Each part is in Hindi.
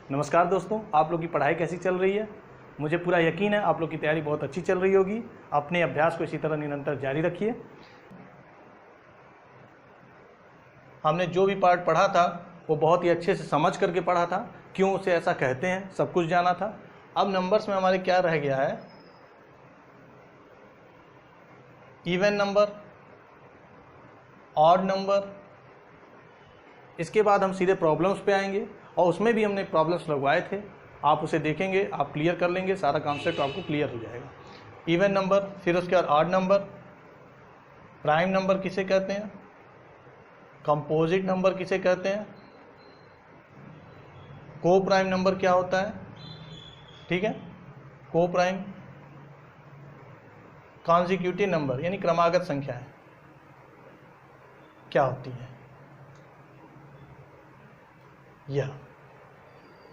नमस्कार दोस्तों, आप लोग की पढ़ाई कैसी चल रही है। मुझे पूरा यकीन है आप लोग की तैयारी बहुत अच्छी चल रही होगी। अपने अभ्यास को इसी तरह निरंतर जारी रखिए। हमने जो भी पार्ट पढ़ा था वो बहुत ही अच्छे से समझ करके पढ़ा था, क्यों उसे ऐसा कहते हैं सब कुछ जाना था। अब नंबर्स में हमारे क्या रह गया है, इवन नंबर, ऑड नंबर। इसके बाद हम सीधे प्रॉब्लम्स पे आएंगे और उसमें भी हमने प्रॉब्लम्स लगवाए थे, आप उसे देखेंगे, आप क्लियर कर लेंगे, सारा कॉन्सेप्ट आपको क्लियर हो जाएगा। इवन नंबर, फिर उसके बाद ऑड नंबर, प्राइम नंबर किसे कहते हैं, कंपोजिट नंबर किसे कहते हैं, को प्राइम नंबर क्या होता है, ठीक है, को प्राइम, कॉन्जिक्यूटिव नंबर यानी क्रमागत संख्याएं क्या होती है,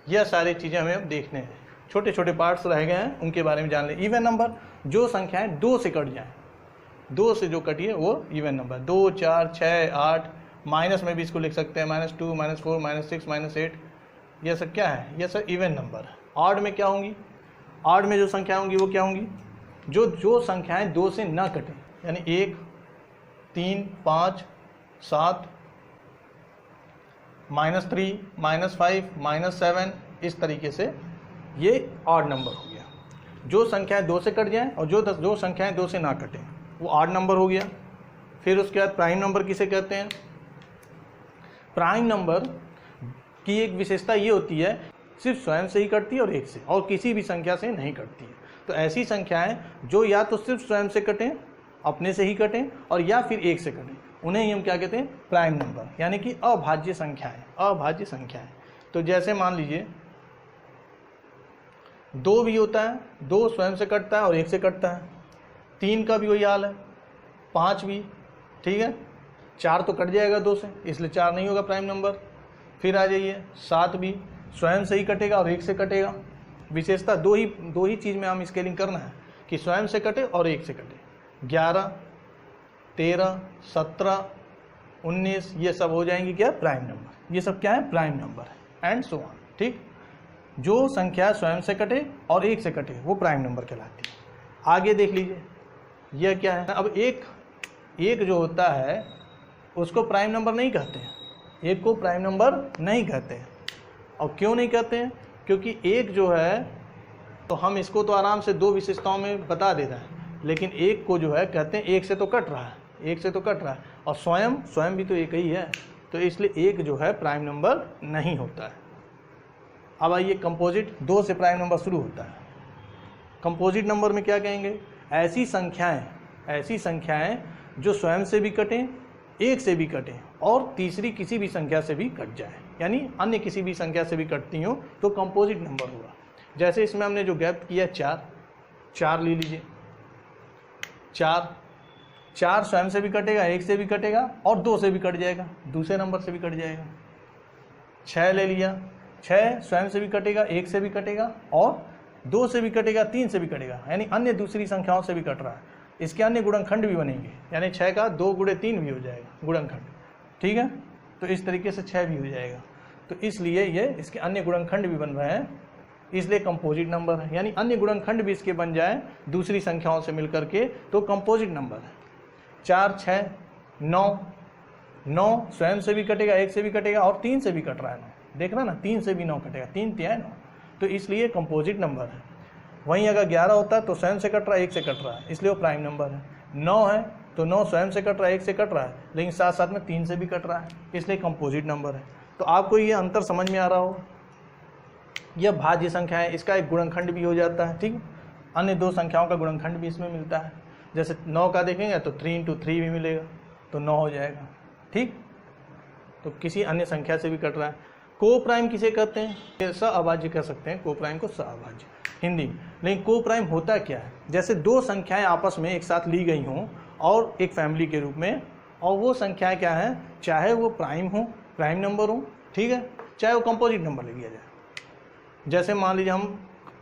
यह सारी चीज़ें हमें अब देखने हैं। छोटे छोटे पार्ट्स रह गए हैं, उनके बारे में जान ले। इवन नंबर, जो संख्याएं 2 से कट जाएं, 2 से जो कटी है वो इवन नंबर। 2, 4, 6, 8, माइनस में भी इसको लिख सकते हैं, -2, -4, -6, -8, यह सब क्या है, यह सब इवन नंबर है। ऑड में क्या होंगी, ऑड में जो संख्याएं होंगी वो क्या होंगी, जो संख्याएं 2 से ना कटें, यानी 1, 3, 5, 7, -3, -5, -7, इस तरीके से ये ऑड नंबर हो गया। जो संख्याएं 2 से कट जाएं और जो संख्याएं 2 से ना कटें वो ऑड नंबर हो गया। फिर उसके बाद प्राइम नंबर किसे कहते हैं, प्राइम नंबर की एक विशेषता ये होती है सिर्फ स्वयं से ही कटती है और एक से, और किसी भी संख्या से नहीं कटती है। तो ऐसी संख्याएं जो या तो सिर्फ स्वयं से कटें, अपने से ही कटें, और या फिर एक से कटें, उन्हें ही हम क्या कहते हैं, प्राइम नंबर, यानी कि अभाज्य संख्याएं, अभाज्य संख्याएं। तो जैसे मान लीजिए 2 भी होता है, 2 स्वयं से कटता है और 1 से कटता है। 3 का भी वही हाल है, 5 भी, ठीक है। 4 तो कट जाएगा 2 से, इसलिए 4 नहीं होगा प्राइम नंबर। फिर आ जाइए 7 भी स्वयं से ही कटेगा और 1 से कटेगा। विशेषता दो ही चीज़ में हम स्केलिंग करना है कि स्वयं से कटे और 1 से कटे। 11, 13, 17, 19 ये सब हो जाएंगी क्या, प्राइम नंबर। ये सब क्या है, प्राइम नंबर है, एंड सो ऑन, ठीक। जो संख्या स्वयं से कटे और 1 से कटे वो प्राइम नंबर कहलाती है। आगे देख लीजिए, यह क्या है। अब एक जो होता है उसको प्राइम नंबर नहीं कहते हैं, एक को प्राइम नंबर नहीं कहते हैं। और क्यों नहीं कहते हैं, क्योंकि एक जो है तो हम इसको तो आराम से 2 विशेषताओं में बता दे रहे हैं, लेकिन एक को जो है कहते हैं 1 से तो कट रहा है, 1 से तो कट रहा है, और स्वयं भी तो एक ही है, तो इसलिए एक जो है प्राइम नंबर नहीं होता है। अब आइए कंपोजिट, 2 से प्राइम नंबर शुरू होता है। कंपोजिट नंबर में क्या कहेंगे, ऐसी संख्याएं जो स्वयं से भी कटें, 1 से भी कटें, और तीसरी किसी भी संख्या से भी कट जाए, यानी अन्य किसी भी संख्या से भी कटती हो तो कंपोजिट नंबर हुआ। जैसे इसमें हमने जो गैप किया 4 ले लीजिए। 4 स्वयं से भी कटेगा, 1 से भी कटेगा, और 2 से भी कट जाएगा, दूसरे नंबर से भी कट जाएगा। 6 ले लिया, 6 स्वयं से भी कटेगा, 1 से भी कटेगा, और 2 से भी कटेगा, 3 से भी कटेगा, यानी अन्य दूसरी संख्याओं से भी कट रहा है। इसके अन्य गुणनखंड भी बनेंगे, यानी 6 का 2 × 3 भी हो जाएगा गुणनखंड, ठीक है। तो इस तरीके से 6 भी हो जाएगा। तो इसलिए ये इसके अन्य गुणनखंड भी बन रहे हैं, इसलिए कंपोजिट नंबर है, यानी अन्य गुणनखंड भी इसके बन जाए दूसरी संख्याओं से मिलकर के, तो कंपोजिट नंबर है। 4, 6, 9 स्वयं से भी कटेगा, 1 से भी कटेगा, और 3 से भी कट रहा है 9, देख रहा ना, 3 से भी 9 कटेगा, 3 तिहाई 9, तो इसलिए कंपोजिट नंबर है। वहीं अगर 11 होता है तो स्वयं से कट रहा है, 1 से कट रहा है, इसलिए वो प्राइम नंबर है। 9 है तो 9 स्वयं से कट रहा है, 1 से कट रहा है, लेकिन साथ साथ में 3 से भी कट रहा है, इसलिए कंपोजिट नंबर है। तो आपको ये अंतर समझ में आ रहा हो। यह भाज्य संख्या है, इसका एक गुणनखंड भी हो जाता है, ठीक। अन्य 2 संख्याओं का गुणनखंड भी इसमें मिलता है। जैसे 9 का देखेंगे तो 3 × 3 भी मिलेगा, तो 9 हो जाएगा, ठीक। तो किसी अन्य संख्या से भी कट रहा है। को प्राइम किसे कहते हैं, सअभाज्य कह सकते हैं, को प्राइम को सअभाज्य हिंदी। लेकिन को प्राइम होता क्या है, जैसे 2 संख्याएं आपस में एक साथ ली गई हों और एक फैमिली के रूप में, और वो संख्याएं क्या है, चाहे वो प्राइम हो, प्राइम नंबर हो, ठीक है, चाहे वो कंपोजिट नंबर ले लिया जाए। जैसे मान लीजिए हम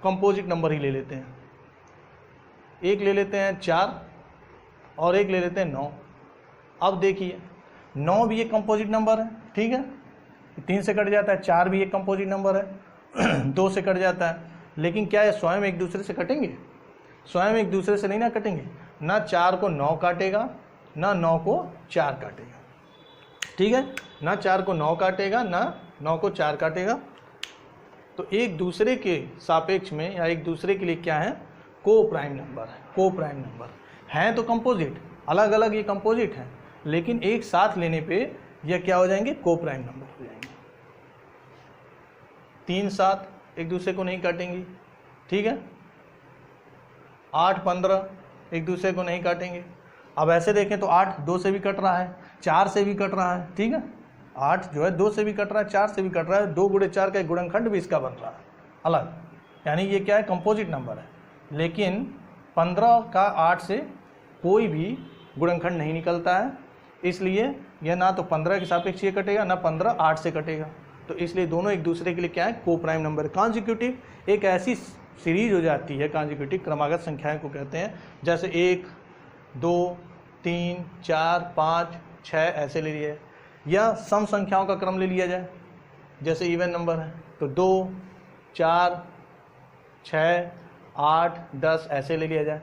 कंपोजिट नंबर ही ले लेते हैं, एक ले लेते हैं 4 और एक ले लेते हैं 9। अब देखिए 9 भी एक कंपोजिट नंबर है, ठीक है, 3 से कट जाता है। 4 भी एक कंपोजिट नंबर है, 2 से कट जाता है, लेकिन क्या ये स्वयं एक दूसरे से कटेंगे? स्वयं एक दूसरे से नहीं ना कटेंगे, ना 4 को 9 काटेगा, ना 9 को 4 काटेगा, ठीक है, ना 4 को 9 काटेगा, ना 9 को 4 काटेगा। तो एक दूसरे के सापेक्ष में या एक दूसरे के लिए क्या है? को प्राइम नंबर है। को प्राइम नंबर हैं तो कंपोजिट, अलग अलग ये कंपोजिट हैं, लेकिन एक साथ लेने पे ये क्या हो जाएंगे? को प्राइम नंबर हो जाएंगे। 3 7 एक दूसरे को नहीं काटेंगी, ठीक है। 8 15 एक दूसरे को नहीं काटेंगे। अब ऐसे देखें तो 8 2 से भी कट रहा है, 4 से भी कट रहा है, ठीक है। 8 जो है 2 से भी कट रहा है, 4 से भी कट रहा है, 2 गुणे 4 का एक गुणनखंड भी इसका बन रहा है अलग, यानी ये क्या है? कंपोजिट नंबर है। लेकिन 15 का 8 से कोई भी गुणनखंड नहीं निकलता है, इसलिए यह ना तो 15 के सापेक्ष ये कटेगा, ना 15 8 से कटेगा। तो इसलिए दोनों एक दूसरे के लिए क्या है? को प्राइम नंबर। कॉन्जिक्यूटिव एक ऐसी सीरीज हो जाती है, कॉन्जिक्यूटिव क्रमागत संख्याएं को कहते हैं, जैसे 1 2 3 4 5 6 ऐसे ले लिया, या सम संख्याओं का क्रम ले लिया जाए, जैसे इवन नंबर है तो 2 4 6 8 10 ऐसे ले लिया जाए।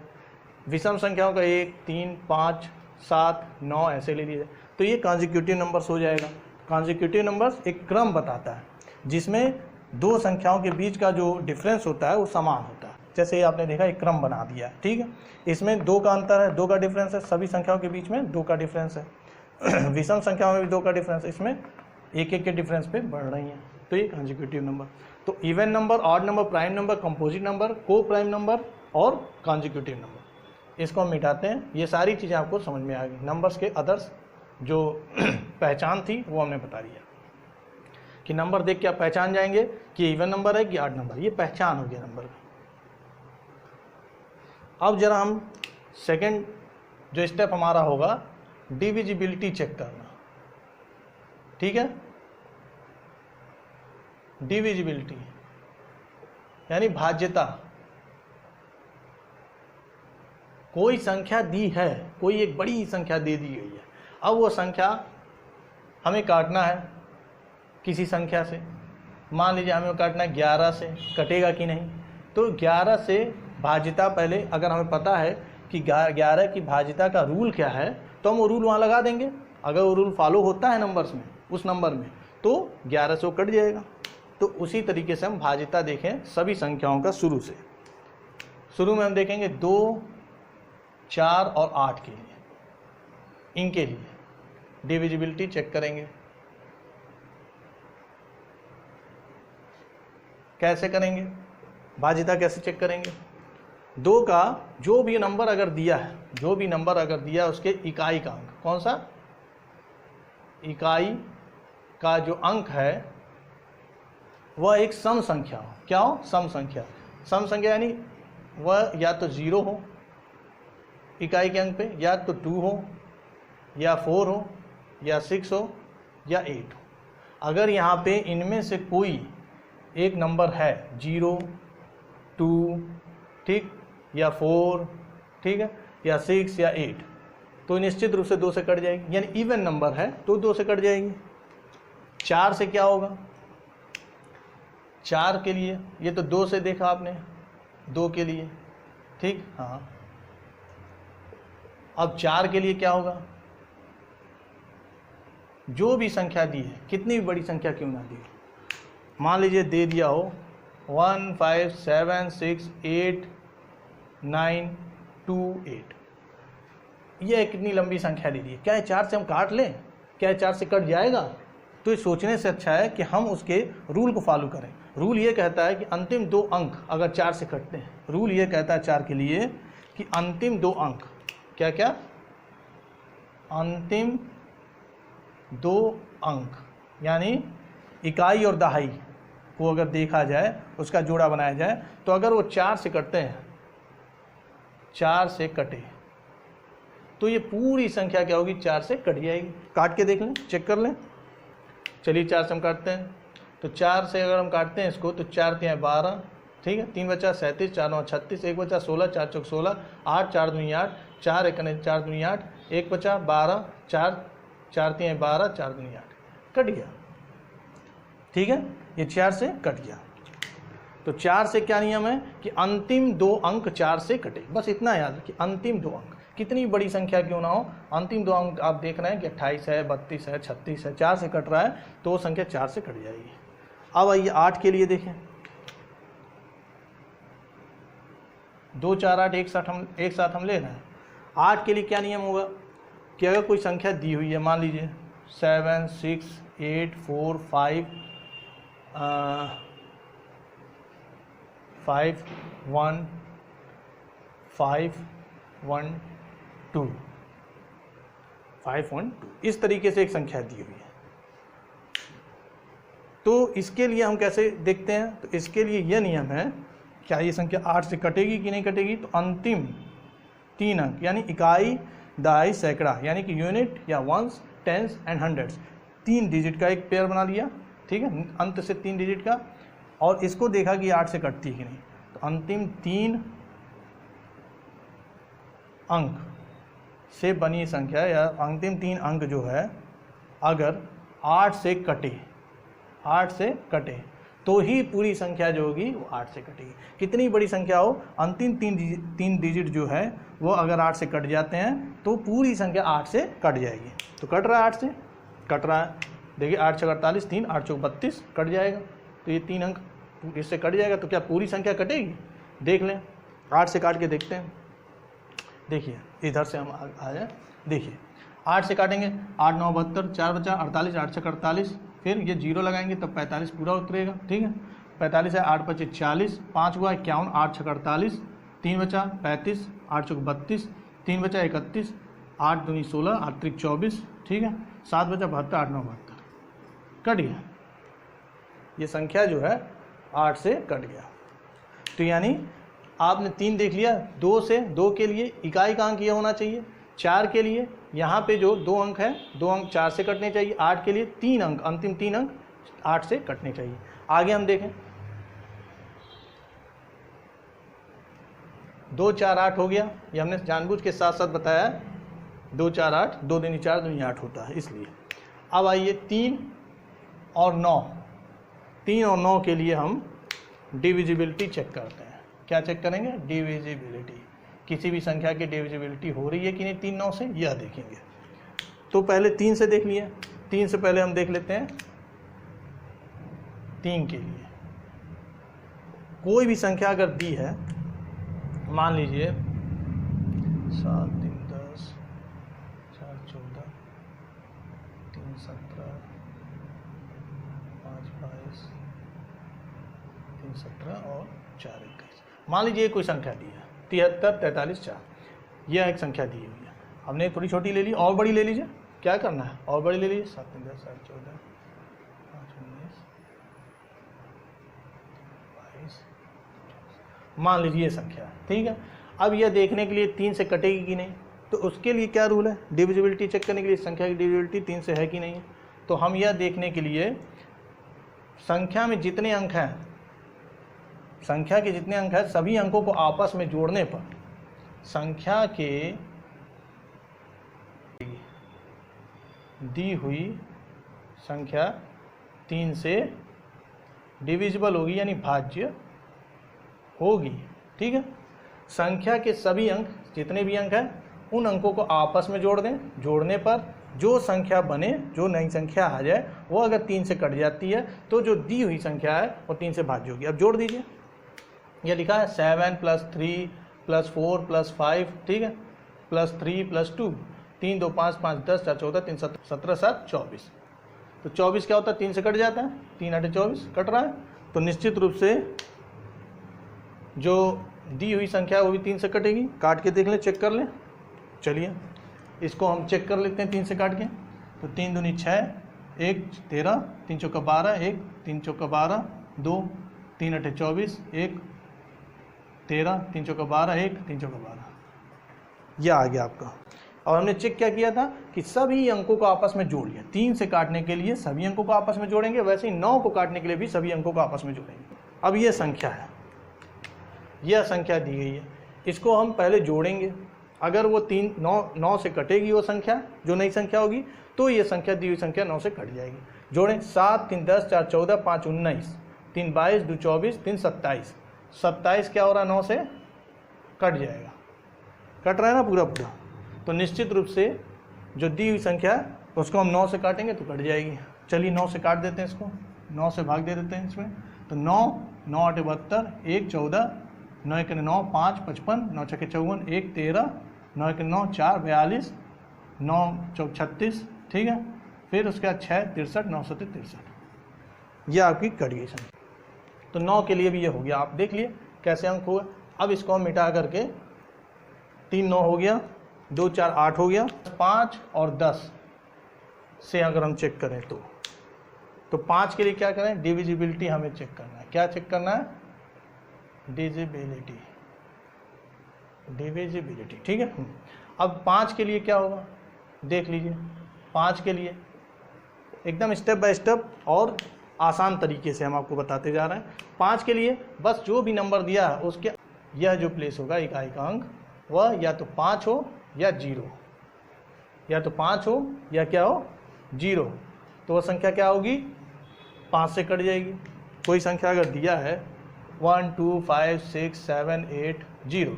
विषम संख्याओं का 1 3 5 7 9 ऐसे ले लिया जाए, तो ये कॉन्जिक्यूटिव नंबर्स हो जाएगा। कॉन्जिक्यूटिव नंबर्स एक क्रम बताता है जिसमें दो संख्याओं के बीच का जो डिफरेंस होता है वो समान होता है। जैसे आपने देखा एक क्रम बना दिया, ठीक है, इसमें 2 का अंतर है, 2 का डिफरेंस है, सभी संख्याओं के बीच में 2 का डिफरेंस है। विषम संख्याओं में भी 2 का डिफरेंस है, इसमें 1 के डिफरेंस पे बढ़ रही हैं, तो ये कॉन्जिक्यूटिव नंबर। तो even number, odd number, prime number, composite number, को प्राइम नंबर और कॉन्जिक्यूटिव नंबर, इसको हम मिटाते हैं। ये सारी चीज़ें आपको समझ में आ गई। नंबर्स के अदर्स जो पहचान थी वो हमने बता दिया कि नंबर देख के आप पहचान जाएंगे कि इवन नंबर है कि ऑड नंबर, ये पहचान हो गया नंबर का। अब जरा हम सेकंड जो स्टेप हमारा होगा, डिविजिबिलिटी चेक करना, ठीक है। डिविजिबिलिटी यानी भाज्यता। कोई संख्या दी है, कोई एक बड़ी संख्या दे दी गई है, अब वो संख्या हमें काटना है किसी संख्या से। मान लीजिए हमें काटना है 11 से, कटेगा कि नहीं? तो 11 से भाज्यता, पहले अगर हमें पता है कि 11 की भाज्यता का रूल क्या है तो हम वो रूल वहाँ लगा देंगे। अगर वो रूल फॉलो होता है नंबर्स में, उस नंबर में, तो 11 से वो कट जाएगा। तो उसी तरीके से हम भाज्यता देखें सभी संख्याओं का शुरू से। शुरू में हम देखेंगे 2 4 और 8 के लिए, इनके लिए डिविजिबिलिटी चेक करेंगे। कैसे करेंगे? भाज्यता कैसे चेक करेंगे? 2 का जो भी नंबर अगर दिया है, जो भी नंबर अगर दिया है उसके इकाई का अंक, कौन सा? इकाई का जो अंक है वह एक सम संख्या हो। क्या हो? सम संख्या। सम संख्या यानी वह या तो 0 हो इकाई के अंक पे, या तो 2 हो, या 4 हो, या 6 हो, या 8 हो। अगर यहाँ पे इनमें से कोई एक नंबर है 0 2, ठीक, या 4, ठीक है, या 6 या 8, तो निश्चित रूप से 2 से कट जाएगी, यानी इवन नंबर है तो 2 से कट जाएगी। 4 से क्या होगा? 4 के लिए ये तो 2 से देखा आपने, 2 के लिए, ठीक, हाँ। अब 4 के लिए क्या होगा? जो भी संख्या दी है, कितनी भी बड़ी संख्या क्यों ना दी हो, मान लीजिए दे दिया हो 1 5 7 6 8 9 2 8, ये कितनी लंबी संख्या दे दी है, क्या है 4 से हम काट लें? क्या है 4 से कट जाएगा? तो ये सोचने से अच्छा है कि हम उसके रूल को फॉलो करें। रूल ये कहता है कि अंतिम 2 अंक अगर 4 से कटते हैं, रूल ये कहता है 4 के लिए कि अंतिम 2 अंक, क्या क्या? अंतिम 2 अंक यानी इकाई और दहाई को अगर देखा जाए, उसका जोड़ा बनाया जाए, तो अगर वो 4 से कटते हैं, 4 से कटे, तो ये पूरी संख्या क्या होगी? 4 से कट जाएगी। काट के देख लें, चेक कर लें। चलिए 4 से हम काटते हैं, तो 4 से अगर हम काटते हैं इसको, तो 4 3 12, ठीक है, 3 बचा 37, 4 9 36, 1 बचा 16, 4 चौक 16, 8 4 दूनी 8, 4 1 4 दूनी 8, 1 बचा 12, 4 4 3 12, 4 दूनी 8, कट गया, ठीक है, ये 4 से कट गया। तो 4 से क्या नियम है कि अंतिम 2 अंक 4 से कटे, बस इतना याद है कि अंतिम 2 अंक, कितनी बड़ी संख्या क्यों ना हो, अंतिम 2 अंक आप देख रहे हैं कि 28 है, 32 है, 36 है, 4 से कट रहा है तो वो संख्या 4 से कट जाएगी। अब आइए 8 के लिए देखें, 2 4 8 एक साथ हम ले रहे हैं। 8 के लिए क्या नियम होगा कि अगर कोई संख्या दी हुई है, मान लीजिए 7 6 8 4 5 5 1 5 1 2 5 1 2 इस तरीके से एक संख्या दी हुई है। तो इसके लिए हम कैसे देखते हैं, तो इसके लिए यह नियम है, क्या ये संख्या 8 से कटेगी कि नहीं कटेगी, तो अंतिम 3 अंक यानी इकाई, दहाई, सैकड़ा यानी कि यूनिट या ones, tens and hundreds, 3 digit का एक पेयर बना लिया, ठीक है, अंत से 3 डिजिट का, और इसको देखा कि 8 से कटती है कि नहीं, तो अंतिम 3 अंक से बनी संख्या या अंतिम 3 अंक जो है अगर 8 से कटे तो ही पूरी संख्या जो होगी वो 8 से कटेगी। कितनी बड़ी संख्या हो, अंतिम 3 डिजिट जो है वो अगर 8 से कट जाते हैं तो पूरी संख्या 8 से कट जाएगी। तो कट रहा है, 8 से कट रहा है, देखिए 8 6 48, 3 8 4 32 कट जाएगा, तो ये 3 अंक इससे कट जाएगा, तो क्या पूरी संख्या कटेगी, देख लें, 8 से काट के देखते हैं। देखिए इधर से हम आ जाए, देखिए 8 से काटेंगे, 8 9 72, 4 बचा 48, 8 6 48, फिर ये 0 लगाएंगे तब 45 पूरा उतरेगा, ठीक है, 45 है, 8 5 40, 5 हुआ 51, 8 6 48, 3 बचा 35, 8 4 32, 3 बचा 31, 8 दूनी 16, 8 3 24, ठीक है, 7 बचा 72, 8 9 72, कट गया, ये संख्या जो है 8 से कट गया। तो यानी आपने 3 देख लिया, 2 से 2 के लिए इकाई का अंक ये होना चाहिए, 4 के लिए यहाँ पे जो 2 अंक है 2 अंक 4 से कटने चाहिए, 8 के लिए 3 अंक, अंतिम 3 अंक 8 से कटने चाहिए। आगे हम देखें, 2 4 8 हो गया, ये हमने जानबूझ के साथ साथ बताया, 2 4 8, 2 दूनी 4 दूनी 8 होता है इसलिए। अब आइए 3 और 9, 3 और 9 के लिए हम डिविजिबिलिटी चेक करते हैं। क्या चेक करेंगे, डिविजिबिलिटी, किसी भी संख्या की डिविजिबिलिटी हो रही है कि नहीं 3 9 से, यह देखेंगे। तो पहले 3 से देख लिए, 3 से पहले हम देख लेते हैं 3 के लिए कोई भी संख्या अगर दी है, मान लीजिए 7 3 10, 4 14, 3 17, 5 22, 3 17 और 4 21, मान लीजिए कोई संख्या दी है 73 43 4, यह एक संख्या दी हुई है, हमने थोड़ी छोटी ले ली, और बड़ी ले लीजिए, क्या करना है, और बड़ी ले लीजिए, 7 3 10 7 14 5 19 22, मान लीजिए ये संख्या, ठीक है। अब यह देखने के लिए 3 से कटेगी कि नहीं, तो उसके लिए क्या रूल है, डिविजिबिलिटी चेक करने के लिए संख्या की डिविजिबिलिटी 3 से है कि नहीं, तो हम यह देखने के लिए संख्या में जितने अंक हैं, संख्या के जितने अंक हैं सभी अंकों को आपस में जोड़ने पर संख्या के दी हुई संख्या 3 से डिविजिबल होगी यानी भाज्य होगी, ठीक है। संख्या के सभी अंक, जितने भी अंक हैं उन अंकों को आपस में जोड़ दें, जोड़ने पर जो संख्या बने, जो नई संख्या आ जाए वो अगर 3 से कट जाती है तो जो दी हुई संख्या है वो 3 से भाज्य होगी। अब जोड़ दीजिए, यह लिखा है 7 + 3 + 4 + 5, ठीक है, +3 + 2, 3 2 5 5 10 4 14 3 17 7 24, तो 24 क्या होता है, 3 से कट जाता है, 3 8 24 कट रहा है, तो निश्चित रूप से जो दी हुई संख्या है वो भी 3 से कटेगी। काट के देख लें, चेक कर लें, चलिए इसको हम चेक कर लेते हैं 3 से काट के, तो 3 दूनी 6, 1 13, 3 चौका 12, 1 3 चौका 12, 2 3 8 24, 1 13, 3 चौका 12, 1 3 चौका 12, यह आ गया आपका। और हमने चेक क्या किया था कि सभी अंकों को आपस में जोड़ लिया, 3 से काटने के लिए सभी अंकों को आपस में जोड़ेंगे, वैसे ही 9 को काटने के लिए भी सभी अंकों को आपस में जोड़ेंगे। अब यह संख्या है, यह संख्या दी गई है, इसको हम पहले जोड़ेंगे, अगर वो 9 से कटेगी वो संख्या, जो नई संख्या होगी, तो ये संख्या दी हुई संख्या 9 से कट जाएगी। जोड़ें, 7 3 10 4 14 5 19, 3 22, 2 24, 3 27। 27 क्या हो रहा है, 9 से कट जाएगा, कट रहा है ना पूरा पूरा। तो निश्चित रूप से जो दी हुई संख्या है उसको हम 9 से काटेंगे तो कट जाएगी। चलिए 9 से काट देते हैं इसको, 9 से भाग दे देते हैं इसमें। तो 9 9 8 72, 1 14, 9 1 9 5 55, 9 6 54, 1 13, 9 1 9 4 42, 9 4 36, ठीक है। फिर उसके बाद 6 63, 9 7 63, यह आपकी कट गई संख्या। तो 9 के लिए भी ये हो गया, आप देख लिए कैसे अंक होगा। अब इसको हम मिटा करके 3 9 हो गया, 2 4 8 हो गया, 5 और 10 से अगर हम चेक करें तो 5 के लिए क्या करें, डिविजिबिलिटी हमें चेक करना है। क्या चेक करना है, डिविजिबिलिटी, ठीक है। अब 5 के लिए क्या होगा देख लीजिए। 5 के लिए एकदम स्टेप बाय स्टेप और आसान तरीके से हम आपको बताते जा रहे हैं। 5 के लिए बस जो भी नंबर दिया है उसके यह जो प्लेस होगा इकाई का अंक, वह या तो 5 हो या 0, या तो 5 हो या क्या हो 0। तो वह संख्या क्या होगी, 5 से कट जाएगी। कोई संख्या अगर दिया है 1 2 5 6 7 8 0,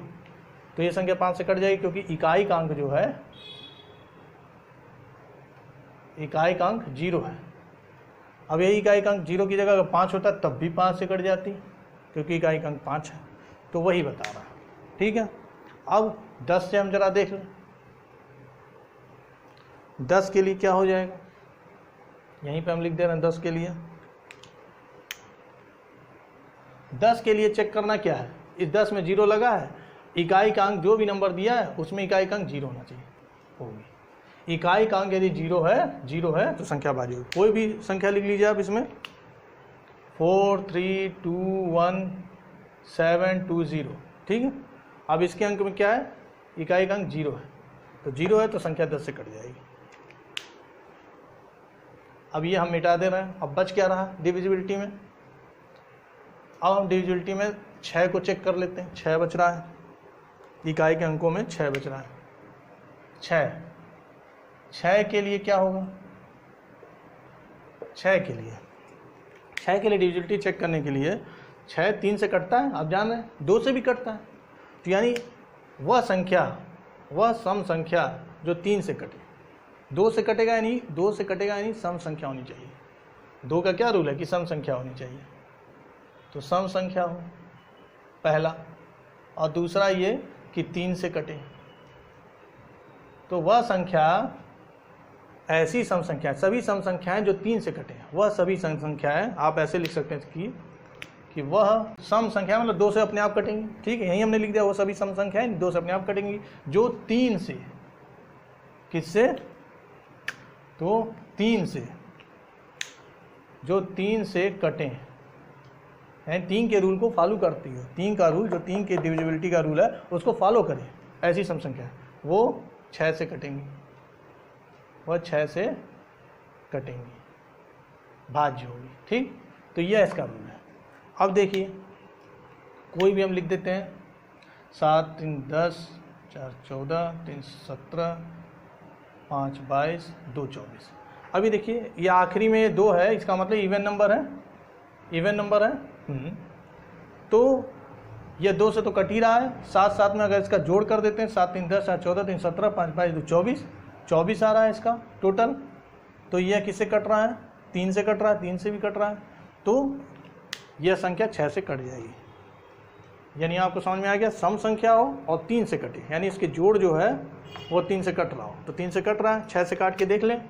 तो ये संख्या 5 से कट जाएगी, क्योंकि इकाई का अंक जो है, इकाई का अंक 0 है। अब यही इकाई का अंक 0 की जगह अगर 5 होता तब भी 5 से कट जाती, क्योंकि इकाई का अंक 5 है। तो वही बता रहा है, ठीक है। अब 10 से हम जरा देख लें। 10 के लिए क्या हो जाएगा, यहीं पे हम लिख दे रहे हैं 10 के लिए। 10 के लिए चेक करना क्या है, इस 10 में 0 लगा है, इकाई का अंक जो भी नंबर दिया है उसमें इकाई का अंक 0 होना चाहिए, होगी। इकाई का अंक यदि 0 है तो संख्या बाजी होगी। कोई भी संख्या लिख लीजिए आप इसमें, 4 3 2 1 7 2 0, ठीक है। अब इसके अंक में क्या है, इकाई का अंक 0 है, तो 0 है तो संख्या 10 से कट जाएगी। अब ये हम मिटा दे रहे हैं। अब बच क्या रहा डिविजिबिलिटी में, अब हम डिविजिबिलिटी में 6 को चेक कर लेते हैं। 6 बच रहा है, इकाई के अंकों में 6 बच रहा है। 6 के लिए क्या होगा, 6 के लिए डिविजिबिलिटी चेक करने के लिए 6 3 से कटता है, आप जान रहे हैं, 2 से भी कटता है। तो यानी वह संख्या, वह सम संख्या जो 3 से कटे, 2 से कटेगा यानी सम संख्या होनी चाहिए। 2 का क्या रूल है कि सम संख्या होनी चाहिए, तो सम संख्या हो पहला, और दूसरा ये कि 3 से कटे। तो वह संख्या, ऐसी सम संख्या, सभी सम संख्याएं जो 3 से कटे, वह सभी सम संख्याएं, आप ऐसे लिख सकते हैं कि वह सम संख्या मतलब 2 से अपने आप कटेंगी, ठीक है। यहीं हमने लिख दिया, वो सभी सम संख्याएं 2 से अपने आप कटेंगी जो 3 से, किससे, तो 3 से, जो 3 से कटे हैं, 3 के रूल को फॉलो करती है। 3 का रूल, जो 3 के डिविजिबिलिटी का रूल है उसको फॉलो करें, ऐसी सम संख्या वो 6 से कटेंगी, वह 6 से कटेंगी, भाज्य होगी, ठीक। तो यह इसका रूल है। अब देखिए कोई भी हम लिख देते हैं, 7 3 10, 4 14, 3 17, 5 22, 2 24। अभी देखिए ये आखिरी में 2 है, इसका मतलब इवन नंबर है, तो ये 2 से तो कट ही रहा है। साथ साथ में अगर इसका जोड़ कर देते हैं, 7 3 10, 4 14, 3 17, 5 22, 2 24, 24 आ रहा है इसका टोटल। तो यह किससे कट रहा है, 3 से कट रहा है, 3 से भी कट रहा है, तो यह संख्या 6 से कट जाएगी। यानी आपको समझ में आ गया, सम संख्या हो और 3 से कटे, यानी इसके जोड़ जो है वो 3 से कट रहा हो। तो 3 से कट रहा है, 6 से काट के देख लें।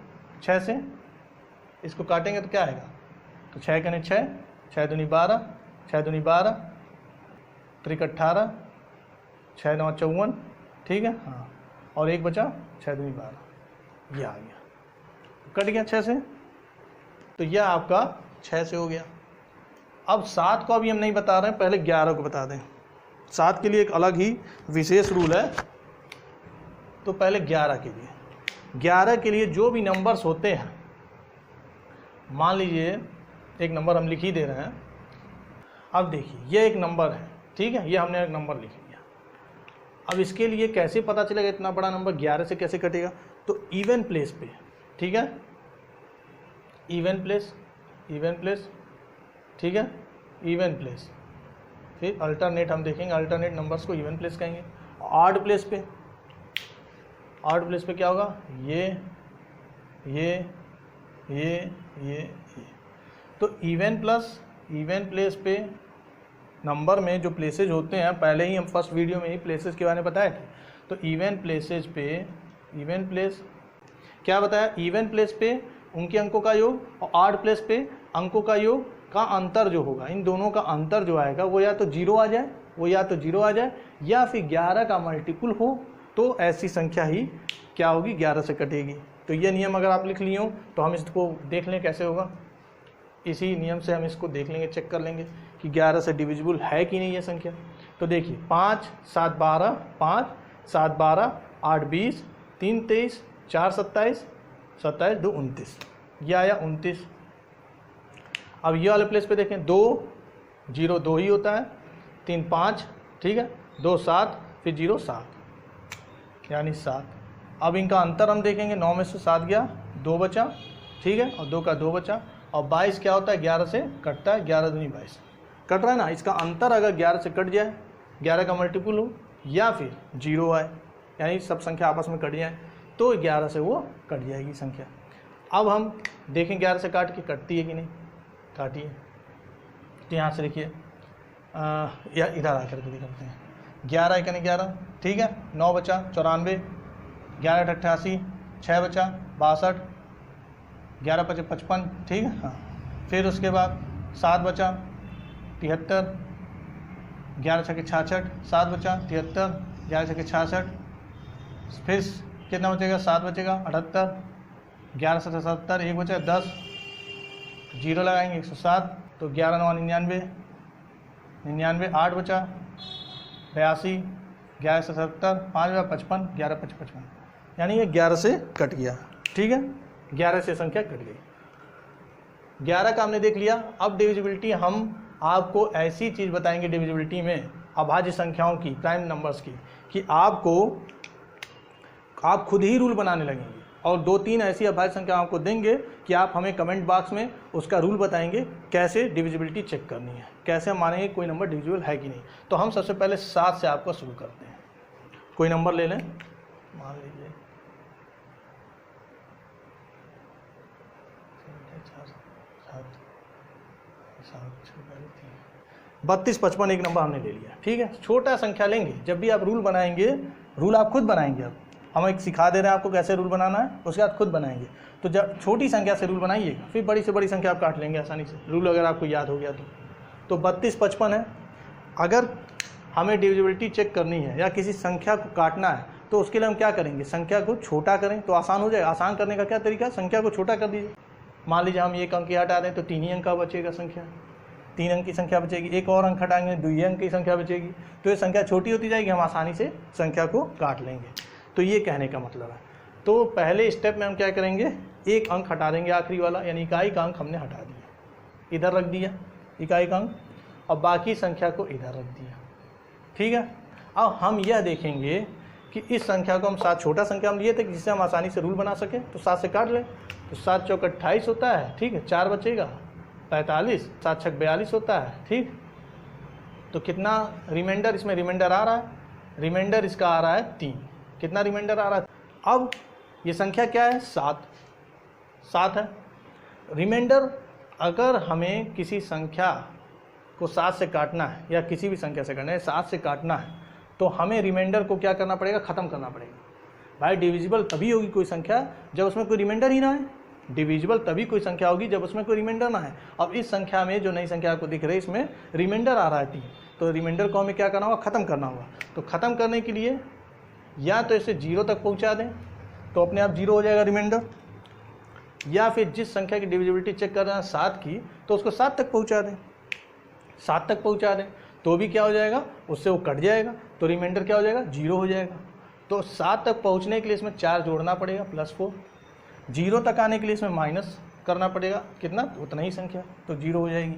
6 से इसको काटेंगे तो क्या आएगा, तो 6 कने 6, 6 दूनी 12, 6 दूनी 12, 3 18, 6 9 54, ठीक है, हाँ, और 1 बचा, 6 दूनी 12, ये आ गया, कट गया 6 से। तो यह आपका 6 से हो गया। अब 7 को अभी हम नहीं बता रहे हैं, पहले 11 को बता दें। 7 के लिए एक अलग ही विशेष रूल है, तो पहले 11 के लिए जो भी नंबर्स होते हैं, मान लीजिए एक नंबर हम लिख ही दे रहे हैं। अब देखिए ये एक नंबर है, ठीक है, ये हमने एक नंबर लिख लिया। अब इसके लिए कैसे पता चलेगा इतना बड़ा नंबर 11 से कैसे कटेगा, तो इवन प्लेस पे, ठीक है, इवन प्लेस, ठीक है, इवन प्लेस, फिर अल्टरनेट हम देखेंगे, अल्टरनेट नंबर्स को इवन प्लेस कहेंगे। ऑड प्लेस पे, ऑड प्लेस पे क्या होगा, ये। तो इवन प्लेस पे नंबर में जो प्लेसेज होते हैं, पहले ही हम फर्स्ट वीडियो में ही प्लेसेज के बारे में बताए थे। तो इवन प्लेसेज पे, इवन प्लेस क्या बताया, इवन प्लेस पे उनके अंकों का योग और ऑड प्लेस पे अंकों का योग का अंतर जो होगा, इन दोनों का अंतर जो आएगा वो या तो जीरो आ जाए, या फिर 11 का मल्टीपल हो, तो ऐसी संख्या ही क्या होगी, 11 से कटेगी। तो ये नियम अगर आप लिख लिए हो तो हम इसको देख लें कैसे होगा। इसी नियम से हम इसको देख लेंगे, चेक कर लेंगे कि 11 से डिविजिबल है कि नहीं ये संख्या। तो देखिए 5 7 12, 5 7 12, 8 20, 3 23, 4 27, 27 2 29, ये आया 29। अब ये वाले प्लेस पे देखें, 2 0 2 ही होता है, 3 5, ठीक है, 2 7, फिर 0 7, यानी 7। अब इनका अंतर हम देखेंगे, 9 में से 7 गया, 2 बचा, ठीक है, और 2 का 2 बचा, और 22 क्या होता है, 11 से कटता है, 11 दूनी 22 कट रहा है ना। इसका अंतर अगर 11 से कट जाए, 11 का मल्टीपल हो, या फिर 0 आए, यानी सब संख्या आपस में कट जाए, तो 11 से वो कट जाएगी संख्या। अब हम देखें 11 से काट के कटती है कि नहीं, काटिए। तो यहाँ से देखिए, या इधर आकर के दिखाते हैं, 11 1 11, ठीक है, 9 बचा 94, 11 88, 6 बचा 62, 11 5 55, ठीक है, हाँ। फिर उसके बाद 7 बचा 73, 11 6 66, 7 बचा 73, 11 6 66, फिर कितना बचेगा, 7 बचेगा 78, 11 7 77, 1 बचा 10, 0 लगाएंगे 107, तो 11 9 99, 99, 8 बचा 82, 11 से 70, 5 बचा 55, 11 5 55, यानी ये 11 से कट गया, ठीक है, 11 से संख्या कट गई। 11 का हमने देख लिया। अब डिविजिबिलिटी हम आपको ऐसी चीज़ बताएंगे डिविजिबिलिटी में, अभाज्य संख्याओं की, प्राइम नंबर्स की, कि आप खुद ही रूल बनाने लगेंगे, और 2-3 ऐसी अभाज्य संख्या आपको देंगे कि आप हमें कमेंट बॉक्स में उसका रूल बताएंगे कैसे डिविजिबिलिटी चेक करनी है, कैसे हम मानेंगे कोई नंबर डिविजिबल है कि नहीं। तो हम सबसे पहले 7 से आपको शुरू करते हैं। कोई नंबर ले लें, मान लीजिए 32 55, एक नंबर हमने ले लिया, ठीक है। छोटा संख्या लेंगे, जब भी आप रूल बनाएंगे, रूल आप खुद बनाएंगे। अब हम एक सिखा दे रहे हैं आपको कैसे रूल बनाना है, उसके बाद खुद बनाएंगे। तो जब छोटी संख्या से रूल बनाइएगा, फिर बड़ी से बड़ी संख्या आप काट लेंगे आसानी से, रूल अगर आपको याद हो गया तो 32 55 है। अगर हमें डिविजिबिलिटी चेक करनी है या किसी संख्या को काटना है, तो उसके लिए हम क्या करेंगे, संख्या को छोटा करें तो आसान हो जाएगा। आसान करने का क्या तरीका है, संख्या को छोटा कर दीजिए। मान लीजिए हम 1 अंक हटा दें तो 3 ही अंक का बचेगा संख्या, 3 अंक की संख्या बचेगी। एक और अंक हटाएंगे 2 अंक की संख्या बचेगी। तो ये संख्या छोटी होती जाएगी, हम आसानी से संख्या को काट लेंगे। तो ये कहने का मतलब है। तो पहले स्टेप में हम क्या करेंगे, 1 अंक हटा देंगे आखिरी वाला, यानी इकाई का अंक हमने हटा दिया, इधर रख दिया इकाई का अंक, और बाकी संख्या को इधर रख दिया, ठीक है। अब हम यह देखेंगे कि इस संख्या को हम 7, छोटा संख्या हम लिए थे जिससे हम आसानी से रूल बना सकें, तो 7 से काट लें। तो 7 चौक 28 होता है, ठीक है, 4 बचेगा 45, 7 छक 42 होता है, ठीक। तो कितना रिमाइंडर, इसमें रिमाइंडर आ रहा है, रिमाइंडर इसका आ रहा है 3। कितना रिमाइंडर आ रहा है, अब ये संख्या क्या है, 7 है। रिमाइंडर, अगर हमें किसी संख्या को 7 से काटना है या किसी भी संख्या से काटना है, 7 से काटना है, तो हमें रिमाइंडर को क्या करना पड़ेगा, ख़त्म करना पड़ेगा। भाई डिविजिबल तभी होगी कोई संख्या जब उसमें कोई रिमाइंडर ही ना है। डिविजिबल तभी कोई संख्या होगी जब उसमें कोई रिमाइंडर ना है। अब इस संख्या में जो नई संख्या आपको दिख रही है, इसमें रिमाइंडर आ रहा है 3, तो रिमाइंडर को हमें क्या करना होगा, ख़त्म करना होगा। तो ख़त्म करने के लिए या तो इसे 0 तक पहुंचा दें तो अपने आप 0 हो जाएगा रिमाइंडर, या फिर जिस संख्या की डिविजिबिलिटी चेक कर रहे हैं 7 की, तो उसको 7 तक पहुंचा दें। 7 तक पहुंचा दें तो भी क्या हो जाएगा, उससे वो कट जाएगा, तो रिमाइंडर क्या हो जाएगा, 0 हो जाएगा। तो 7 तक पहुंचने के लिए इसमें 4 जोड़ना पड़ेगा +4, 0 तक आने के लिए इसमें माइनस करना पड़ेगा, कितना, उतना ही संख्या, तो 0 हो जाएगी।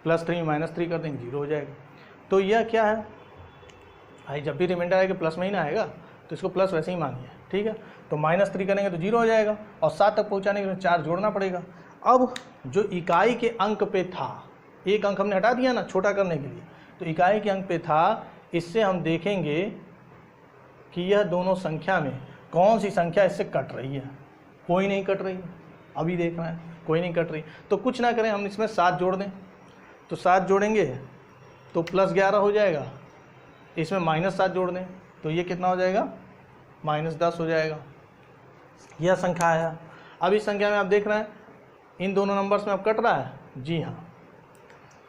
+3 -3 कर देंगे, 0 हो जाएगा। तो यह क्या है भाई, जब भी रिमाइंडर आएगा प्लस में ही ना आएगा, तो इसको प्लस वैसे ही मानिए, ठीक है। तो -3 करेंगे तो 0 हो जाएगा, और 7 तक पहुंचाने के लिए 4 जोड़ना पड़ेगा। अब जो इकाई के अंक पे था, एक अंक हमने हटा दिया ना छोटा करने के लिए, तो इकाई के अंक पे था। इससे हम देखेंगे कि यह दोनों संख्या में कौन सी संख्या इससे कट रही है। कोई नहीं कट रही है, अभी देख रहे हैं कोई नहीं कट रही। तो कुछ ना करें, हम इसमें 7 जोड़ दें, तो 7 जोड़ेंगे तो +11 हो जाएगा। इसमें -7 जोड़ दें तो ये कितना हो जाएगा, -10 हो जाएगा। यह संख्या है। अब इस संख्या में आप देख रहे हैं इन दोनों नंबर्स में अब कट रहा है, जी हाँ।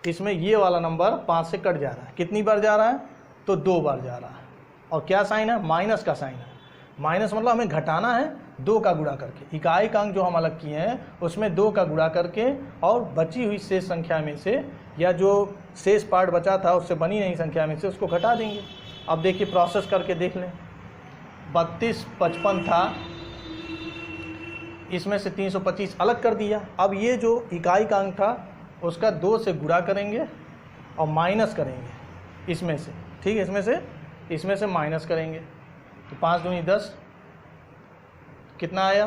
इसमें ये वाला नंबर 5 से कट जा रहा है। कितनी बार जा रहा है, तो 2 बार जा रहा है। और क्या साइन है, माइनस का साइन है। माइनस मतलब हमें घटाना है 2 का गुणा करके। इकाई का अंक जो हम अलग किए हैं उसमें 2 का गुणा करके, और बची हुई शेष संख्या में से, या जो शेष पार्ट बचा था उससे बनी नहीं संख्या में से, उसको घटा देंगे। अब देखिए प्रोसेस करके देख लें। 32 55 था, इसमें से 325 अलग कर दिया। अब ये जो इकाई का अंक था उसका 2 से गुणा करेंगे और माइनस करेंगे इसमें से, ठीक है। इसमें से माइनस करेंगे तो 5 दूनी 10, कितना आया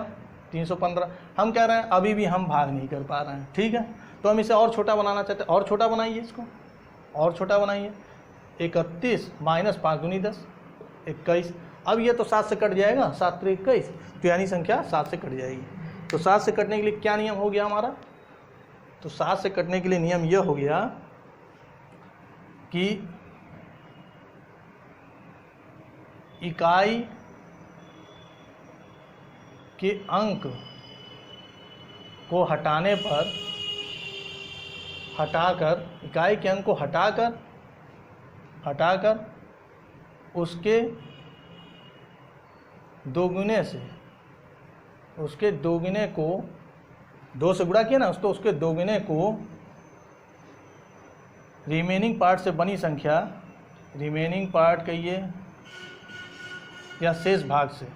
315। हम कह रहे हैं अभी भी हम भाग नहीं कर पा रहे हैं, ठीक है। तो हम इसे और छोटा बनाना चाहते हैं। और छोटा बनाइए, इसको और छोटा बनाइए। 31 - 5 दूनी 10, 21। अब ये तो 7 से कट जाएगा, 7 × 21, तो यानी संख्या 7 से कट जाएगी। तो 7 से कटने के लिए क्या नियम हो गया हमारा, तो 7 से कटने के लिए नियम यह हो गया कि इकाई के अंक को इकाई के अंक को हटाकर उसके दोगुने को 2 से गुणा किया ना, तो उसके दोगुने को रिमेनिंग पार्ट से बनी संख्या, रिमेनिंग पार्ट कहिए या शेष भाग से,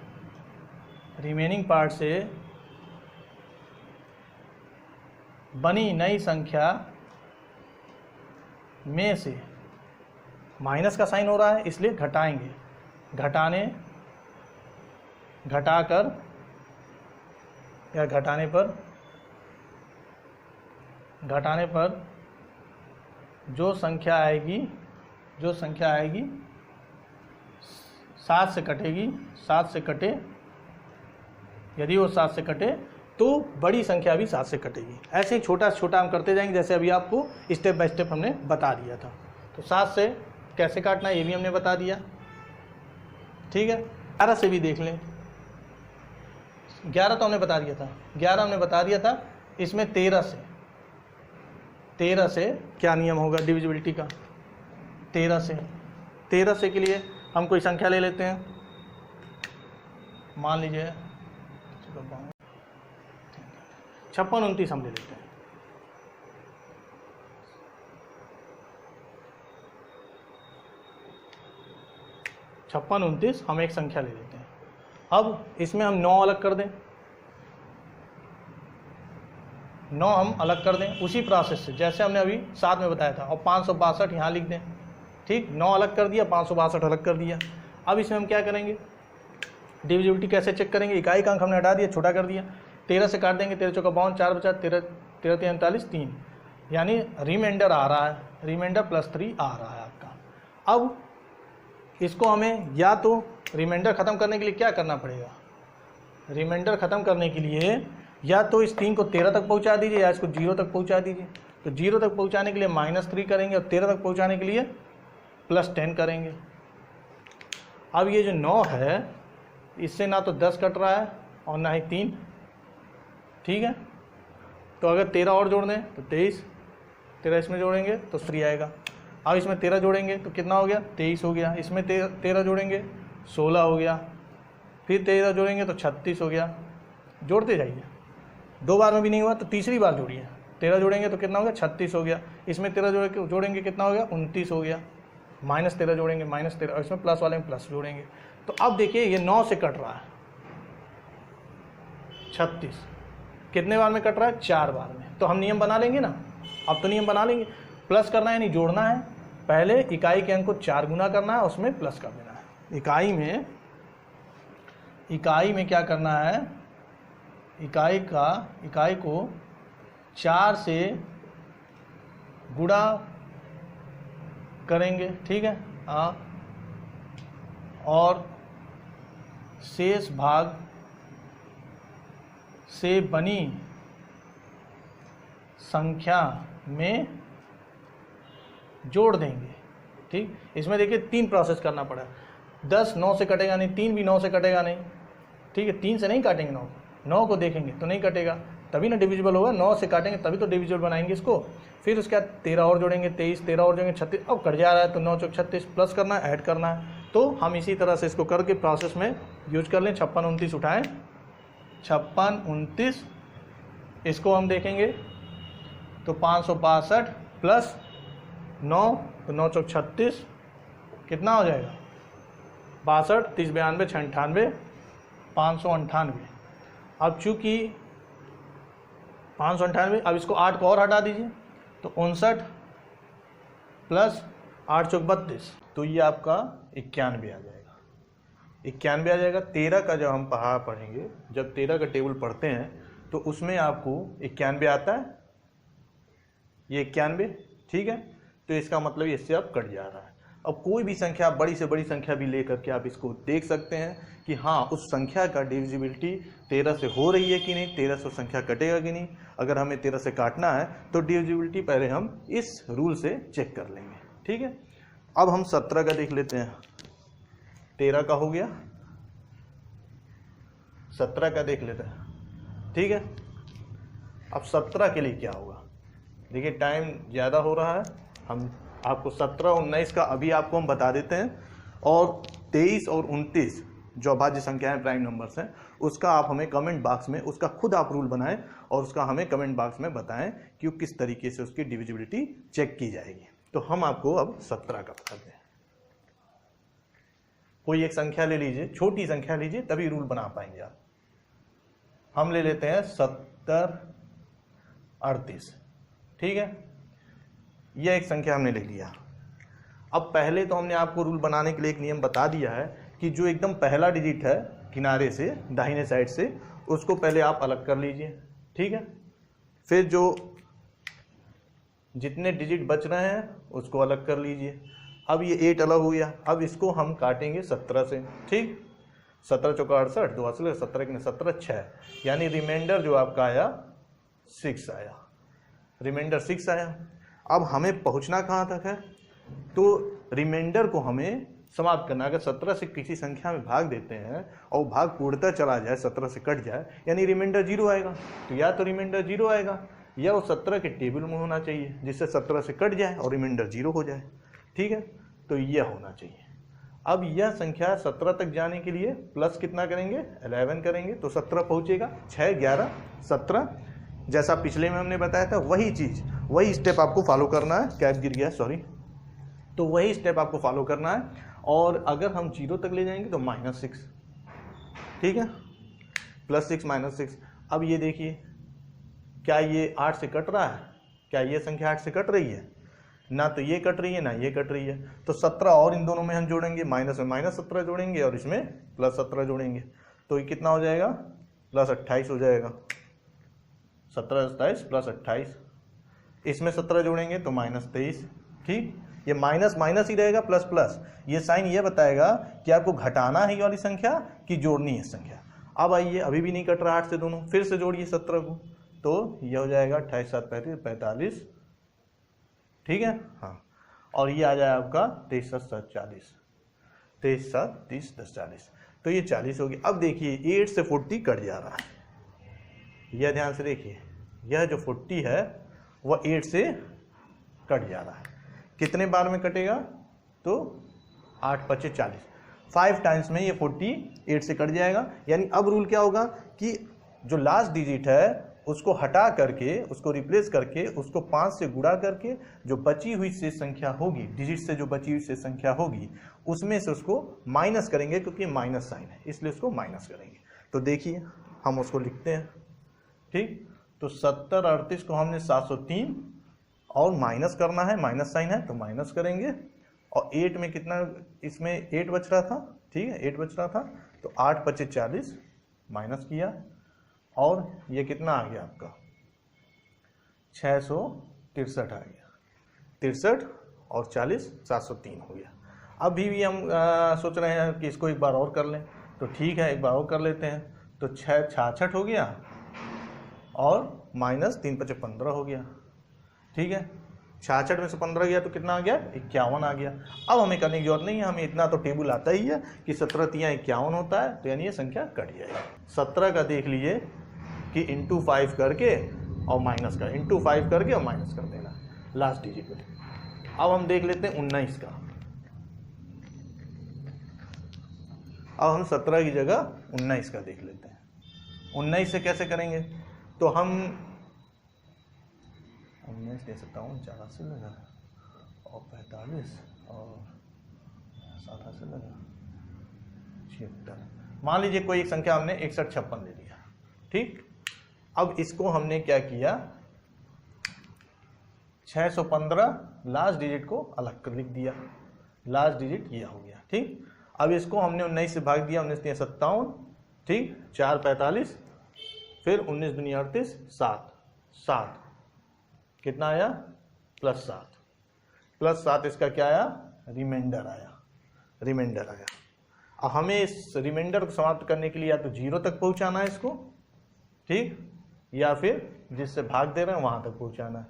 रिमेनिंग पार्ट से बनी नई संख्या में से, माइनस का साइन हो रहा है इसलिए घटाएंगे, घटाकर या घटाने पर जो संख्या आएगी 7 से कटेगी, 7 से कटे, यदि वो 7 से कटे तो बड़ी संख्या भी 7 से कटेगी। ऐसे ही छोटा छोटा हम करते जाएंगे, जैसे अभी आपको स्टेप बाय स्टेप हमने बता दिया था। तो 7 से कैसे काटना है ये भी हमने बता दिया, ठीक है। 11 से भी देख लें। 11 तो हमने बता दिया था, 11 हमने बता दिया था। इसमें 13 से क्या नियम होगा डिविजिबिलिटी का, 13 से के लिए हम कोई संख्या ले लेते हैं। मान लीजिए 56 29 हम ले लेते हैं। 56 29 हम एक संख्या ले लेते हैं। अब इसमें हम 9 अलग कर दें, 9 हम अलग कर दें उसी प्रोसेस से जैसे हमने अभी 7 में बताया था, और 562 यहाँ लिख दें, ठीक। 9 अलग कर दिया, 562 अलग कर दिया। अब इसमें हम क्या करेंगे, डिविजिबिलिटी कैसे चेक करेंगे। इकाई का अंक हमने हटा दिया, छोटा कर दिया। 13 से काट देंगे, 13 चौका 52, 4 बचा, 13 3 39 3, यानी रिमाइंडर आ रहा है, रिमाइंडर +3 आ रहा है आपका। अब इसको हमें या तो रिमाइंडर ख़त्म करने के लिए क्या करना पड़ेगा, रिमाइंडर ख़त्म करने के लिए या तो इस 3 को 13 तक पहुंचा दीजिए या इसको 0 तक पहुंचा दीजिए। तो 0 तक पहुंचाने के लिए -3 करेंगे और 13 तक पहुंचाने के लिए +10 करेंगे। अब ये जो 9 है इससे ना तो 10 कट रहा है और ना ही 3, ठीक है। तो अगर 13 और जोड़ दें तो 23, 13 इसमें जोड़ेंगे तो 3 आएगा। अब इसमें 13 जोड़ेंगे तो कितना हो गया, 23 हो गया। इसमें 13 जोड़ेंगे 16 हो गया, फिर 13 जोड़ेंगे तो 36 हो गया। जोड़ते जाइए, 2 बार में भी नहीं हुआ तो तीसरी बार जोड़िए। 13 जोड़ेंगे तो कितना हो गया, 36 हो गया। इसमें 13 जोड़ेंगे कितना हो गया, 29 हो गया। -13 जोड़ेंगे -13, और इसमें प्लस वाले में प्लस जोड़ेंगे। तो अब देखिए ये 9 से कट रहा है, 36 कितने बार में कट रहा है, 4 बार में। तो हम नियम बना लेंगे ना, अब तो नियम बना लेंगे। प्लस करना है यानी जोड़ना है, पहले इकाई के अंक को 4 गुना करना है, उसमें प्लस कर देना है। इकाई में क्या करना है, इकाई को 4 से गुणा करेंगे, ठीक है, और शेष भाग से बनी संख्या में जोड़ देंगे। ठीक, इसमें देखिए 3 प्रोसेस करना पड़ा। 10 9 से कटेगा नहीं, 3 भी 9 से कटेगा नहीं, ठीक है, 3 से नहीं काटेंगे, 9 को देखेंगे तो नहीं कटेगा, तभी ना डिविजिबल होगा। 9 से काटेंगे तभी तो डिविजिबल बनाएंगे इसको। फिर उसके बाद 13 और जोड़ेंगे, 23, 13 और जोड़ेंगे 36। अब कट जा रहा है तो 9 चौक 36 प्लस करना है, ऐड करना है। तो हम इसी तरह से इसको करके प्रोसेस में यूज कर लें। 56 29 उठाएं, 56 29, इसको हम देखेंगे तो 562 प्लस 9, तो 9 चौक 36, कितना हो जाएगा 62, 30 92 6 98, 598। अब चूंकि 598, अब इसको 8 को और हटा दीजिए तो 59 प्लस 8 चौक 32, तो ये आपका 91 आ जाएगा। 91 आ जाएगा। 13 का जब हम पढ़ेंगे, जब 13 का टेबल पढ़ते हैं तो उसमें आपको 91 आता है, ये 91, ठीक है। तो इसका मतलब इससे अब कट जा रहा है। अब कोई भी संख्या, बड़ी से बड़ी संख्या भी लेकर के आप इसको देख सकते हैं कि हाँ उस संख्या का डिविजिबिलिटी 13 से हो रही है कि नहीं, 13 से संख्या कटेगा कि नहीं। अगर हमें 13 से काटना है तो डिविजिबिलिटी पहले हम इस रूल से चेक कर लेंगे, ठीक है। अब हम 17 का देख लेते हैं। 13 का हो गया, 17 का देख लेते हैं, ठीक है। अब 17 के लिए क्या होगा, देखिए टाइम ज़्यादा हो रहा है, हम आपको 17 और 19 का अभी आपको हम बता देते हैं, और 23 और 29 जो अभाज्य संख्याएं प्राइम नंबर्स हैं, उसका आप हमें कमेंट बॉक्स में, उसका खुद आप रूल बनाएं और उसका हमें कमेंट बॉक्स में बताएं कि किस तरीके से उसकी डिविजिबिलिटी चेक की जाएगी। तो हम आपको अब 17 का बताते हैं। कोई एक संख्या ले लीजिए, छोटी संख्या लीजिए, तभी रूल बना पाएंगे आप। हम ले लेते हैं 70 38, ठीक है। यह एक संख्या हमने ले लिया। अब पहले तो हमने आपको रूल बनाने के लिए एक नियम बता दिया है कि जो एकदम पहला डिजिट है किनारे से दाहिने साइड से, उसको पहले आप अलग कर लीजिए, ठीक है। फिर जो जितने डिजिट बच रहे हैं उसको अलग कर लीजिए। अब ये 8 अलग हो गया। अब इसको हम काटेंगे 17 से, ठीक। 17 चौका 68, 2 असले 17 के 17 6, यानी रिमाइंडर जो आपका आया 6 आया, रिमाइंडर 6 आया। अब हमें पहुंचना कहाँ तक है, तो रिमाइंडर को हमें समाप्त करना। अगर 17 से किसी संख्या में भाग देते हैं और भाग पूर्णतः चला जाए, 17 से कट जाए, यानी रिमाइंडर 0 आएगा। तो या तो रिमाइंडर 0 आएगा या वो 17 के टेबल में होना चाहिए जिससे 17 से कट जाए और रिमाइंडर 0 हो जाए, ठीक है। तो यह होना चाहिए। अब यह संख्या 17 तक जाने के लिए प्लस कितना करेंगे, 11 करेंगे, तो 17 पहुँचेगा। 6 11 17, जैसा पिछले में हमने बताया था वही चीज़, वही स्टेप आपको फॉलो करना है। कैप गिर गया, सॉरी। तो वही स्टेप आपको फॉलो करना है। और अगर हम 0 तक ले जाएंगे तो -6, ठीक है, +6 -6। अब ये देखिए, क्या ये 8 से कट रहा है, क्या ये संख्या 8 से कट रही है, ना तो ये कट रही है ना ये कट रही है। तो 17 और इन दोनों में हम जोड़ेंगे, माइनस में -17 जोड़ेंगे और इसमें +17 जोड़ेंगे, तो ये कितना हो जाएगा, +28 हो जाएगा। 17 27 +28, इसमें 17 जोड़ेंगे तो -23, ठीक। ये माइनस माइनस ही रहेगा, प्लस प्लस। ये साइन ये बताएगा कि आपको घटाना है ये वाली संख्या कि जोड़नी है संख्या। अब आइए, अभी भी नहीं कट रहा 8 से दोनों, फिर से जोड़िए 17 को, तो ये हो जाएगा 28 7 35 45, ठीक है, हाँ। और ये आ जाए आपका 23 7 40, 23 7 30 10 40, तो ये 40 होगी। अब देखिए 8 से 40 कट जा रहा है, यह ध्यान से देखिए, यह जो 40 है वह 8 से कट जा रहा है। कितने बार में कटेगा, तो 8 5 40, 5 टाइम्स में ये 48 से कट जाएगा। यानी अब रूल क्या होगा कि जो लास्ट डिजिट है उसको हटा करके, उसको रिप्लेस करके, उसको 5 से गुणा करके जो बची हुई शेष संख्या होगी, डिजिट से जो बची हुई शेष संख्या होगी, उसमें से उसको माइनस करेंगे, क्योंकि माइनस साइन है इसलिए उसको माइनस करेंगे। तो देखिए हम उसको लिखते हैं, ठीक। तो 70 38 को हमने 703 और माइनस करना है, माइनस साइन है तो माइनस करेंगे। और 8 में कितना, इसमें 8 बच रहा था, ठीक है, 8 बच रहा था, तो 8 5 40 माइनस किया, और ये कितना आ गया आपका 663 आ गया। 63 और 40 703 हो गया। अभी भी हम सोच रहे हैं कि इसको एक बार और कर लें, तो ठीक है एक बार और कर लेते हैं। तो 6 66 हो गया और माइनस 3 5 15 हो गया। ठीक है, 66 में से 15 गया तो कितना आ गया 51 आ गया। अब हमें करने की जरूरत नहीं है, हमें इतना तो टेबल आता ही है कि 17 तियाँ 51 होता है, तो यानी ये संख्या कट जाएगी। 17 का देख लीजिए कि इंटू 5 करके और माइनस कर, इंटू 5 करके और माइनस कर देना लास्ट डिजिट में। अब हम देख लेते हैं 19 का। अब हम 17 की जगह 19 का देख लेते हैं। 19 से कैसे करेंगे, तो हम 19 दे सकता हूँ 84 लगा और 45 और 87 लगा 76। मान लीजिए कोई एक संख्या हमने 61 56 ले लिया। ठीक, अब इसको हमने क्या किया 615 लास्ट डिजिट को अलग कर लिख दिया, लास्ट डिजिट यह हो गया। ठीक, अब इसको हमने 19 से भाग दिया, 19 3 57, ठीक, 4 45, फिर 19 दूनी 38 7 कितना आया +7, +7 इसका क्या आया रिमाइंडर आया, रिमाइंडर आया। अब हमें इस रिमाइंडर को समाप्त करने के लिए या तो 0 तक पहुंचाना है इसको, ठीक, या फिर जिससे भाग दे रहे हैं वहां तक पहुंचाना है।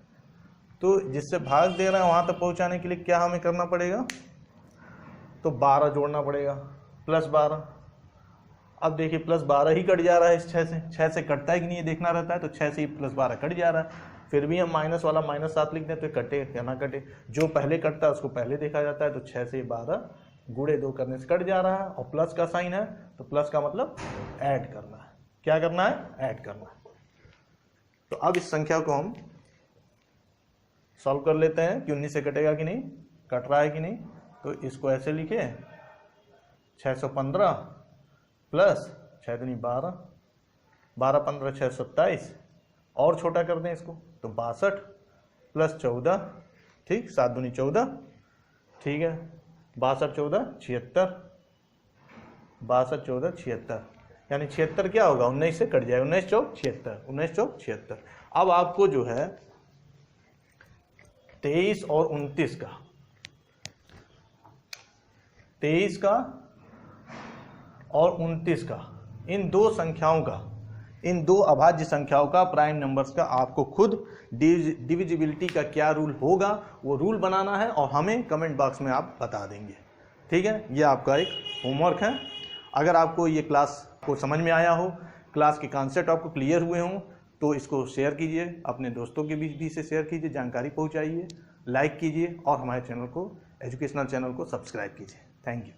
तो जिससे भाग दे रहे हैं वहां तक पहुंचाने के लिए क्या हमें करना पड़ेगा, तो 12 जोड़ना पड़ेगा, +12। अब देखिए +12 ही कट जा रहा है इस 6 से कटता है कि नहीं ये देखना रहता है, तो 6 से ही +12 कट जा रहा है। फिर भी हम माइनस वाला -7 लिख दें तो कटे या ना कटे, जो पहले कटता है उसको पहले देखा जाता है। तो 6 से 12 गुणे 2 करने से कट जा रहा है, और प्लस का साइन है तो प्लस का मतलब ऐड करना है। क्या करना है, ऐड करना है। तो अब इस संख्या को हम सॉल्व कर लेते हैं कि 19 से कटेगा कि नहीं, कट रहा है कि नहीं। तो इसको ऐसे लिखे 615 प्लस 6 दूनी 12, 12 15 6 27, और छोटा कर दें इसको तो 62 प्लस 14, ठीक, 7 दूनी 14, ठीक है, 62 14 76, 62 14 76, यानी 76 क्या होगा 19 से कट जाएगा, 19 चौक 76, 19 चौक 76। अब आपको जो है 23 और 29 का, 23 का और 29 का, इन दो संख्याओं का, इन दो अभाज्य संख्याओं का प्राइम नंबर्स का आपको खुद डिविजिबिलिटी का क्या रूल होगा वो रूल बनाना है, और हमें कमेंट बॉक्स में आप बता देंगे। ठीक है, ये आपका एक होमवर्क है। अगर आपको ये क्लास को समझ में आया हो, क्लास के कॉन्सेप्ट आपको क्लियर हुए हों, तो इसको शेयर कीजिए, अपने दोस्तों के बीच भी इसे शेयर कीजिए, जानकारी पहुंचाइए, लाइक कीजिए, और हमारे चैनल को, एजुकेशनल चैनल को सब्सक्राइब कीजिए। Thank you.